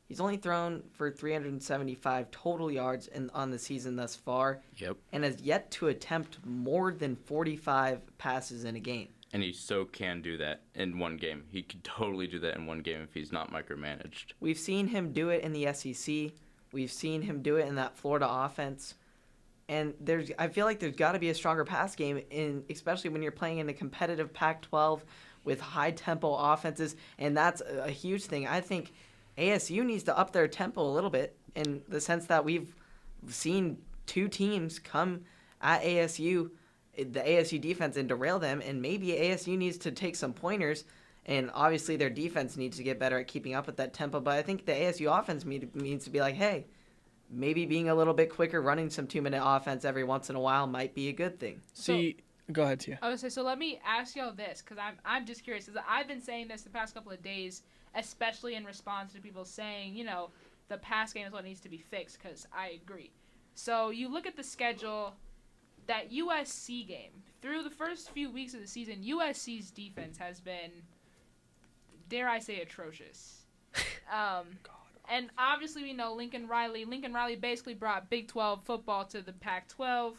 He's only thrown for 375 total yards on the season thus far. Yep. And has yet to attempt more than 45 passes in a game. And he can do that in one game. He could totally do that in one game if he's not micromanaged. We've seen him do it in the SEC. We've seen him do it in that Florida offense. And I feel like there's got to be a stronger pass game, especially when you're playing in a competitive Pac-12 with high-tempo offenses. And that's a huge thing. I think ASU needs to up their tempo a little bit, in the sense that we've seen 2 teams come at ASU, the ASU defense, and derail them, and maybe ASU needs to take some pointers, and obviously their defense needs to get better at keeping up with that tempo, but I think the ASU offense needs to be like, hey, maybe being a little bit quicker, running some 2-minute offense every once in a while might be a good thing. Go ahead, Tia. I would say, so let me ask y'all this, because I'm just curious, because I've been saying this the past couple of days, especially in response to people saying, the pass game is what needs to be fixed, because I agree. So you look at the schedule, that USC game. Through the first few weeks of the season, USC's defense has been, dare I say, atrocious. And obviously we know Lincoln Riley. Lincoln Riley basically brought Big 12 football to the Pac-12,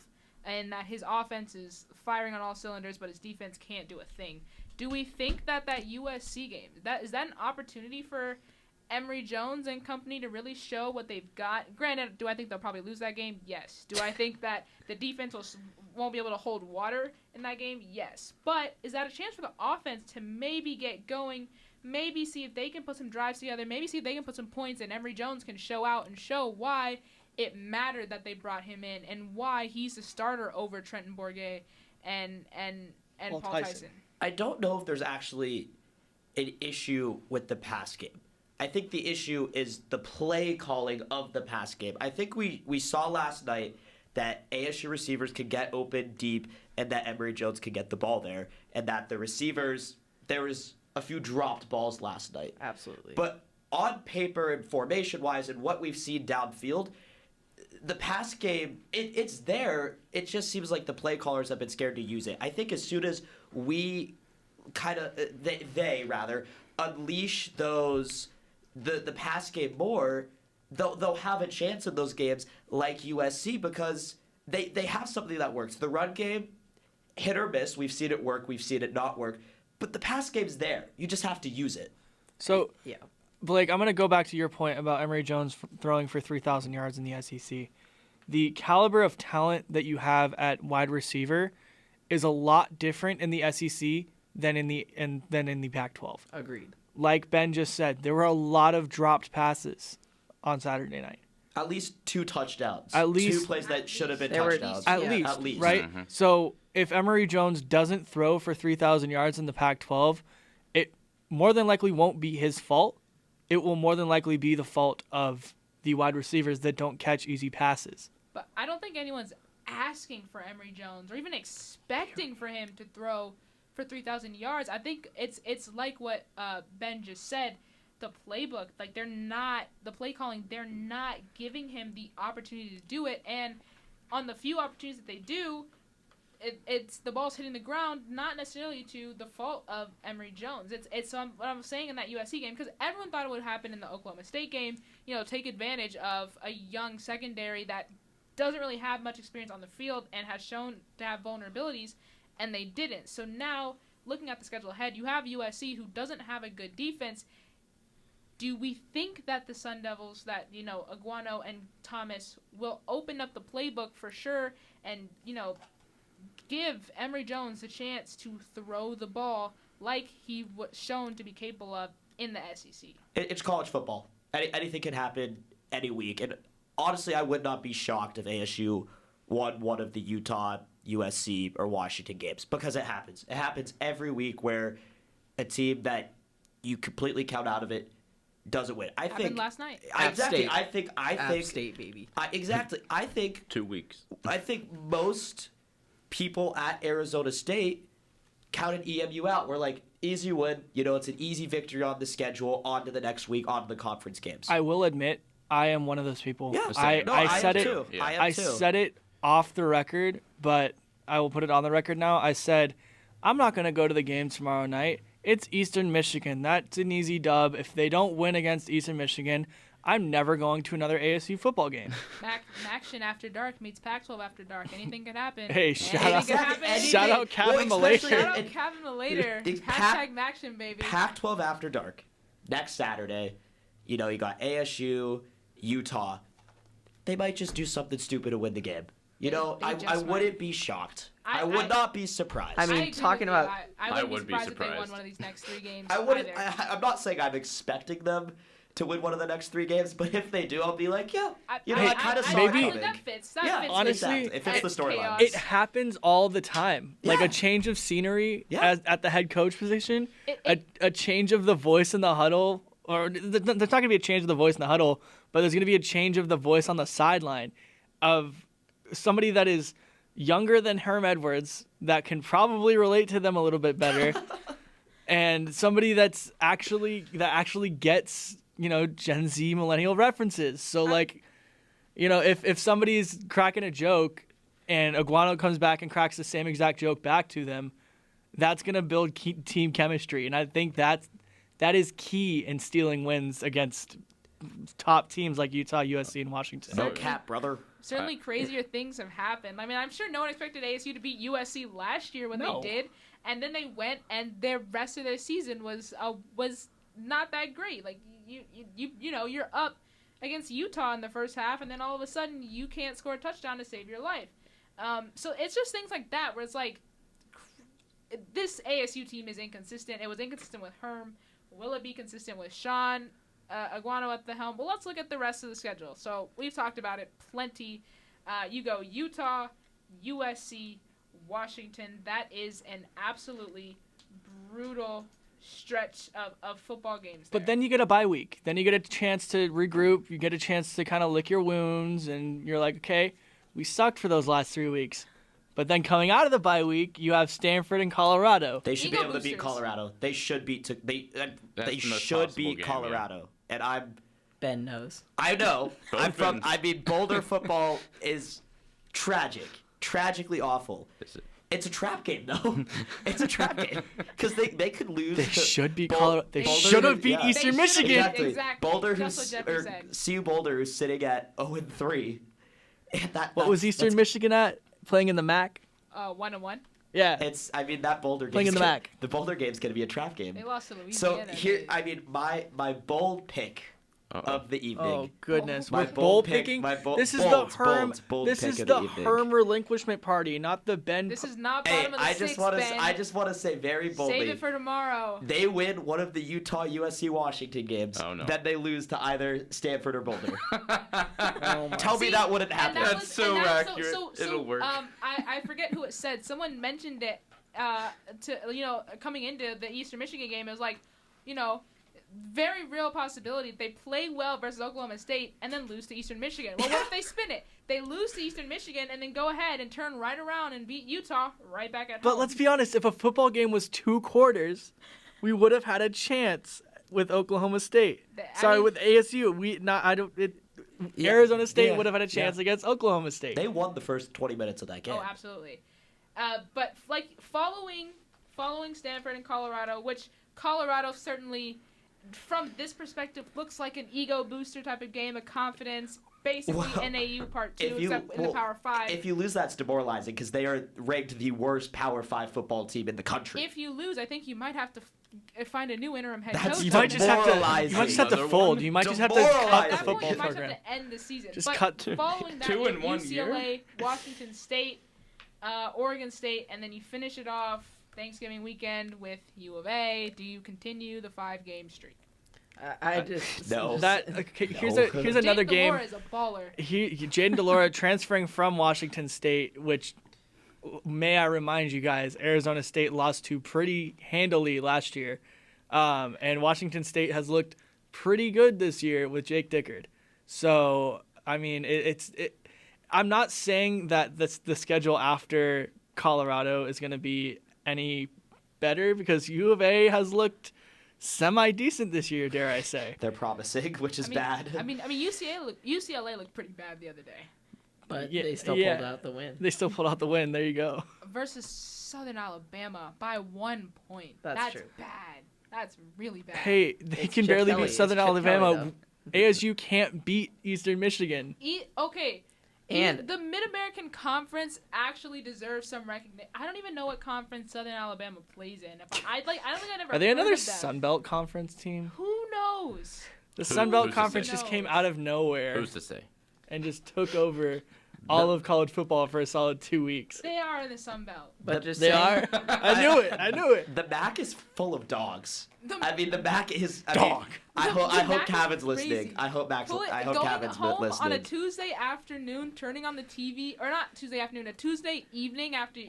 and that his offense is firing on all cylinders, but his defense can't do a thing. Do we think that USC game, is that an opportunity for Emory Jones and company to really show what they've got? Granted, do I think they'll probably lose that game? Yes. Do I think that the defense won't be able to hold water in that game? Yes. But is that a chance for the offense to maybe get going, maybe see if they can put some drives together, maybe see if they can put some points, and Emory Jones can show out and show why it mattered that they brought him in and why he's the starter over Trenton Bourguet and Paul Tyson. I don't know if there's actually an issue with the pass game. I think the issue is the play calling of the pass game. I think we saw last night that ASU receivers could get open deep and that Emory Jones could get the ball there, and that the receivers, there was a few dropped balls last night. Absolutely. But on paper and formation-wise and what we've seen downfield, the pass game, it's there. It just seems like the play callers have been scared to use it. I think as soon as we they unleash those the pass game more, they'll have a chance in those games like USC because they have something that works. The run game, hit or miss. We've seen it work. We've seen it not work. But the pass game's there. You just have to use it. So, Yeah. Blake, I'm going to go back to your point about Emory Jones throwing for 3,000 yards in the SEC. The caliber of talent that you have at wide receiver is a lot different in the SEC than in the Pac-12. Agreed. Like Ben just said, there were a lot of dropped passes on Saturday night. At least 2 touchdowns. At least 2 plays that should have been There were touchdowns. At Yeah. least, right? Mm-hmm. So if Emory Jones doesn't throw for 3,000 yards in the Pac-12, it more than likely won't be his fault. It will more than likely be the fault of the wide receivers that don't catch easy passes. But I don't think anyone's asking for Emory Jones or even expecting for him to throw for 3,000 yards. I think it's like what Ben just said. The playbook, like the play calling, they're not giving him the opportunity to do it. And on the few opportunities that they do, it's the ball's hitting the ground, not necessarily to the fault of Emory Jones. It's what I'm saying in that USC game, because everyone thought it would happen in the Oklahoma State game. Take advantage of a young secondary that doesn't really have much experience on the field and has shown to have vulnerabilities, and they didn't. So now, looking at the schedule ahead, you have USC, who doesn't have a good defense. Do we think that the Sun Devils, that, Aguano and Thomas will open up the playbook for sure and, give Emory Jones a chance to throw the ball like he was shown to be capable of in the SEC? It's college football. Anything can happen any week. And honestly, I would not be shocked if ASU won one of the Utah, USC, or Washington games, because it happens. It happens every week where a team that you completely count out of it doesn't win. Happened last night. Exactly. State. I App think State, baby. exactly. I think 2 weeks. I think most people at Arizona State counted EMU out. We're like, easy win. It's an easy victory on the schedule. On to the next week. On to the conference games. I will admit, I am one of those people. Yeah, I said am it. too. Yeah. I am I too. said it off the record, but I will put it on the record now. I said, I'm not going to go to the game tomorrow night. It's Eastern Michigan. That's an easy dub. If they don't win against Eastern Michigan, I'm never going to another ASU football game. Maction After Dark meets Pac-12 After Dark. Anything can happen. Hey, Anything shout can out, happen. shout out Kevin especially- Malater. Shout out Kevin Malater. Hashtag Maction, baby. Pac-12 After Dark next Saturday. You got ASU, Utah. They might just do something stupid to win the game. They I just wouldn't be shocked. I I- would not be surprised. I mean, agree talking with you. about- I would wouldn't be be surprised if they won surprised. one of these next 3 games. I wouldn't. either. I'm not saying I'm expecting them to win one of the next 3 games, but if they do, I'll be like, yeah. I kind of saw it maybe- coming. That fits. That Yeah, fits. honestly, exactly. It fits the storyline. chaos. It happens all the time. Like Yeah. a change of scenery Yeah. at the head coach position, It- a change of the voice in the huddle, or there's not going to be a change of the voice in the huddle, but there's going to be a change of the voice on the sideline of somebody that is younger than Herm Edwards that can probably relate to them a little bit better, and somebody that actually gets Gen Z millennial references. So You know, if somebody's cracking a joke and Iguano comes back and cracks the same exact joke back to them, that's going to build team chemistry. And I think that is key in stealing wins against top teams like Utah, USC, and Washington. No cap, brother. Certainly crazier things have happened. I mean, I'm sure no one expected ASU to beat USC last year when No. they did, and then they went and their rest of their season was not that great. Like you know, you're up against Utah in the first half, and then all of a sudden you can't score a touchdown to save your life. So it's just things like that where it's like this ASU team is inconsistent. It was inconsistent with Herm. Will it be consistent with Sean Iguano at the helm? Well, let's look at the rest of the schedule. So we've talked about it plenty. You go Utah, USC, Washington. That is an absolutely brutal stretch of football games there. But then you get a bye week. Then you get a chance to regroup. You get a chance to kind of lick your wounds, and you're like, okay, we sucked for those last 3 weeks. But then coming out of the bye week, you have Stanford and Colorado. They should be Eagle able to beat boosters. Colorado. They should beat. They the most should possible beat game, Colorado. And Ben knows. I know. I'm from. Open. I mean, Boulder football is tragically awful. It's a trap game, though. It's a trap game because they could lose. They to should beat Bol- Colorado. They Boulder, should have beat yeah. Eastern They Michigan. should've- Exactly. Exactly. Boulder, Just who's what Jeffrey or said. CU Boulder, who's sitting at 0-3. And What was Eastern Michigan at? Playing in the MAC? 1-1. Yeah. It's. I mean, that Boulder Playing game. in the MAC. The Boulder game's gonna be a trap game. They lost to So Louisiana. here, I mean, my bold pick of the evening. Oh goodness! My With bold bold pick- picking, my bold- this is bolds, the Herm. bolds, bold This pick is of the the evening. Herm relinquishment party, not the Ben. This is not Hey, bottom of the I sixth, just want to. Ben. I just want to say very boldly. Save it for tomorrow. They win one of the Utah USC Washington games. Oh, no. Then they lose to either Stanford or Boulder. Tell me See, that wouldn't and happen. that That's was- so and that's accurate. So, It'll work. I forget who it said. Someone mentioned it to coming into the Eastern Michigan game. It was like, very real possibility they play well versus Oklahoma State and then lose to Eastern Michigan. Well, what if they spin it? They lose to Eastern Michigan and then go ahead and turn right around and beat Utah right back at home. But let's be honest. If a football game was 2 quarters, we would have had a chance with Oklahoma State. With ASU, Yeah, Arizona State yeah, would have had a chance yeah. against Oklahoma State. They won the first 20 minutes of that game. Oh, absolutely. But like following Stanford and Colorado, which Colorado certainly, from this perspective, looks like an ego booster type of game, a confidence, basically Well, NAU Part 2, if you- except in the well, Power 5. If you lose, that's demoralizing because they are ranked the worst Power 5 football team in the country. If you lose, I think you might have to find a new interim head That's coach. You might just have to. Demoralizing. You might just have to Another fold. one? You might just have to cut Demoralizing. the At that point, football you might program. have to end the season. Just but cut to- following that, Two you in have 1 UCLA, Washington State, Oregon State, and then you finish it off Thanksgiving weekend with U of A. Do you continue the 5-game streak? I just No. Here's No. here's another Jake game. DeLora is a baller. Jaden Delora transferring from Washington State, which, may I remind you guys, Arizona State lost to pretty handily last year. And Washington State has looked pretty good this year with Jake Dickard. So, I mean, I'm not saying that the schedule after Colorado is going to be any better because U of A has looked semi-decent this year, dare I say. They're promising, which is bad. I mean, UCLA looked pretty bad the other day but Yeah, they still yeah. pulled out the win. They still pulled out the win. There you go. versus Southern Alabama by 1 point. That's true. bad. That's really bad. Hey, they It's can Chip barely Kelly. beat It's Southern Chip Alabama. Kelly, ASU can't beat Eastern Michigan. Okay. And- the Mid-American Conference actually deserves some recognition. I don't even know what conference Southern Alabama plays in. I don't think I ever. Are they heard another of them. Sun Belt Conference team? Who knows? The Sun Belt who's to Conference say? just came out of nowhere Who's to say? and just took over all of college football for a solid 2 weeks. They are in the Sun Belt. But just They saying- are? I knew it. I knew it. The MAC is full of dogs. The- I mean, the MAC is Dog. I The hope MAC is Cavin's crazy. listening. I hope Going Cavin's home listening. on a Tuesday afternoon, turning on the TV, or not Tuesday afternoon, a Tuesday evening after,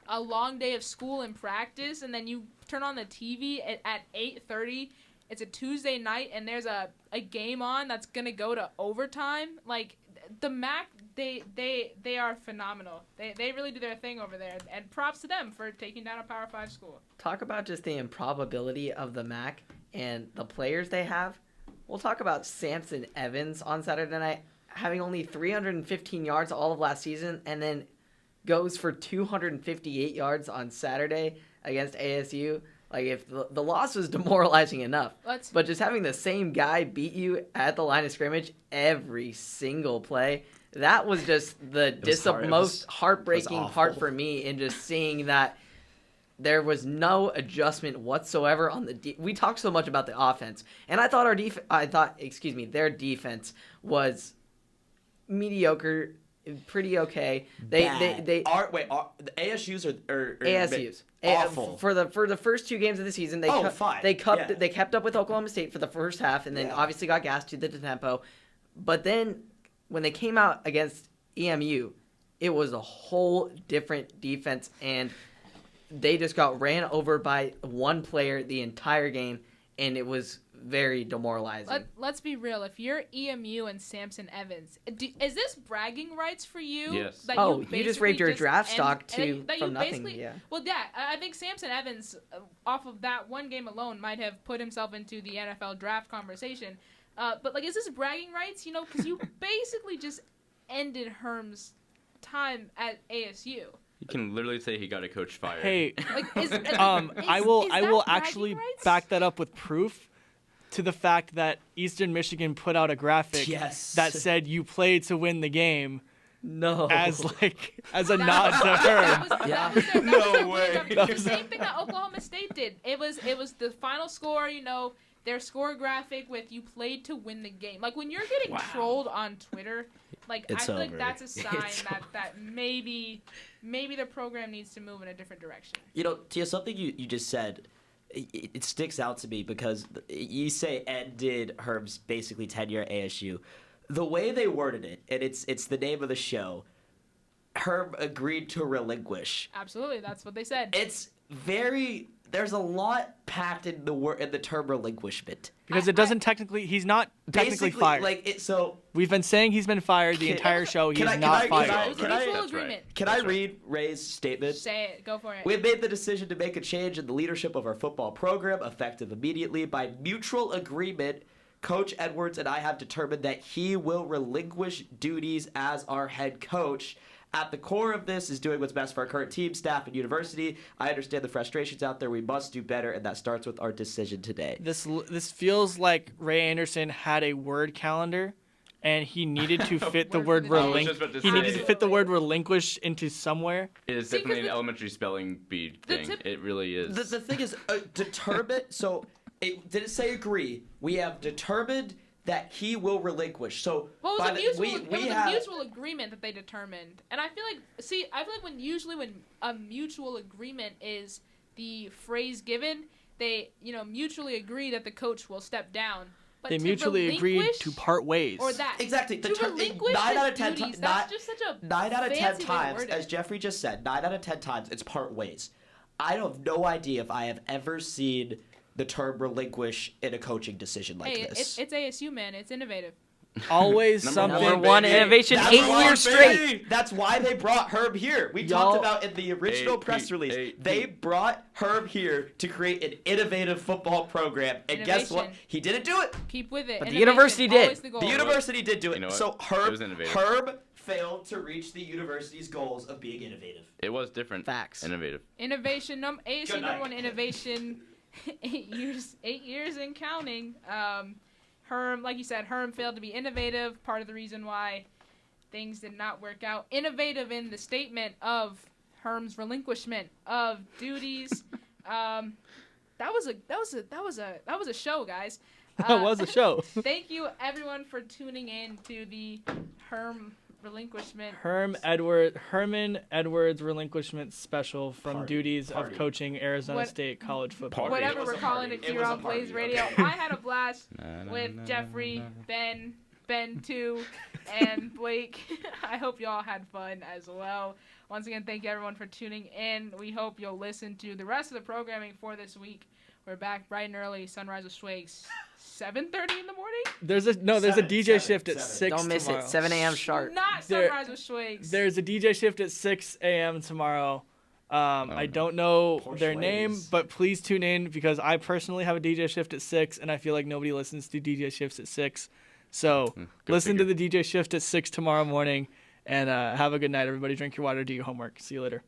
a long day of school and practice, and then you turn on the TV at 8:30. It's a Tuesday night, and there's a game on that's going to go to overtime. Like, the MAC, they are phenomenal. They really do their thing over there, and props to them for taking down a Power 5 school. talk about just the improbability of the MAC and the players they have. We'll talk about Samson Evans on Saturday night. having only 315 yards all of last season, and then goes for 258 yards on Saturday against ASU. Like, if the loss was demoralizing enough, but just having the same guy beat you at the line of scrimmage every single play, that was just the most heartbreaking part for me, in just seeing that there was no adjustment whatsoever on the we talked so much about the offense, and I thought their defense was mediocre, pretty okay. The ASU's are ASU's awful. For the first 2 games of the season. They kept up with Oklahoma State for the first half, and then obviously got gassed to the tempo. But then when they came out against EMU, it was a whole different defense, and they just got ran over by one player the entire game, and it was very demoralizing. Let's be real. If you're EMU and Samson Evans, is this bragging rights for you? Yes. That you just raised your draft stock from nothing. Yeah. Well, yeah, I think Samson Evans, off of that one game alone, might have put himself into the NFL draft conversation. But, like, is this bragging rights? You know, because you basically just ended Herm's time at ASU. You can literally say he got a coach fired. Hey, I is will that actually bragging rights? back that up with proof to the fact that Eastern Michigan put out a graphic that said you played to win the game. No. As a nod to Herm. No way. The same thing that Oklahoma State did. It was the final score, you know, their score graphic with you played to win the game. Like, when you're getting trolled on Twitter, like, I feel like that's a sign that maybe the program needs to move in a different direction. You know, Tia, something you just said, it sticks out to me because you say ended Herm's basically tenure at ASU. The way they worded it, and it's the name of the show, Herm agreed to relinquish. Absolutely, that's what they said. There's a lot packed in the term relinquishment. Because he's not technically fired. We've been saying he's been fired the entire show. He's not fired. Can I read Ray's statement? Say it. Go for it. We have made the decision to make a change in the leadership of our football program, effective immediately. By mutual agreement, Coach Edwards and I have determined that he will relinquish duties as our head coach. At the core of this is doing what's best for our current team, staff, and university. I understand the frustrations out there. We must do better, and that starts with our decision today. This feels like Ray Anderson had a word calendar, and he needed to fit the word relinquish into somewhere. It is definitely an elementary spelling bee thing. It really is. The thing is, determined. So it didn't say agree. We have determined that he will relinquish. So it was a mutual agreement that they determined. And I feel like when a mutual agreement is the phrase given, they mutually agree that the coach will step down. But they mutually agreed to part ways. Or that exactly. To relinquish 9 out of 10 times. That's just such a 9 out of 10 times, as Jeffrey just said. 9 out of 10 times it's part ways. I have no idea if I have ever seen the term relinquish in a coaching decision like this. It's ASU, man. It's innovative. Always something. Number one innovation, 8 years straight. That's why they brought Herm here. We talked about in the original press release. They brought Herm here to create an innovative football program. And guess what? He didn't do it. Keep with it. But the university did. The university did do it. You know so Herm failed to reach the university's goals of being innovative. It was different. Facts. Innovative. Innovation. ASU number one innovation. 8 years and counting. Herm, like you said, Herm failed to be innovative. Part of the reason why things did not work out. Innovative in the statement of Herm's relinquishment of duties. That was a show, guys. That was a show. Thank you, everyone, for tuning in to the Herm relinquishment. Herman Edwards relinquishment special from duties of coaching Arizona State college football. Whatever we're calling it here on Blaze Radio. I had a blast with Jeffrey, Ben 2, and Blake. I hope you all had fun as well. Once again, thank you everyone for tuning in. We hope you'll listen to the rest of the programming for this week. We're back bright and early, Sunrise with Schwags, 7:30 in the morning? There's a DJ shift at 6 Don't miss tomorrow. it, 7 a.m. sharp. Not Sunrise with Schwags. There's a DJ shift at 6 a.m. tomorrow. I don't know their name, but please tune in because I personally have a DJ shift at 6, and I feel like nobody listens to DJ shifts at 6. So Go listen figure. to the DJ Shift at 6 tomorrow morning, and have a good night, everybody. Drink your water, do your homework. See you later.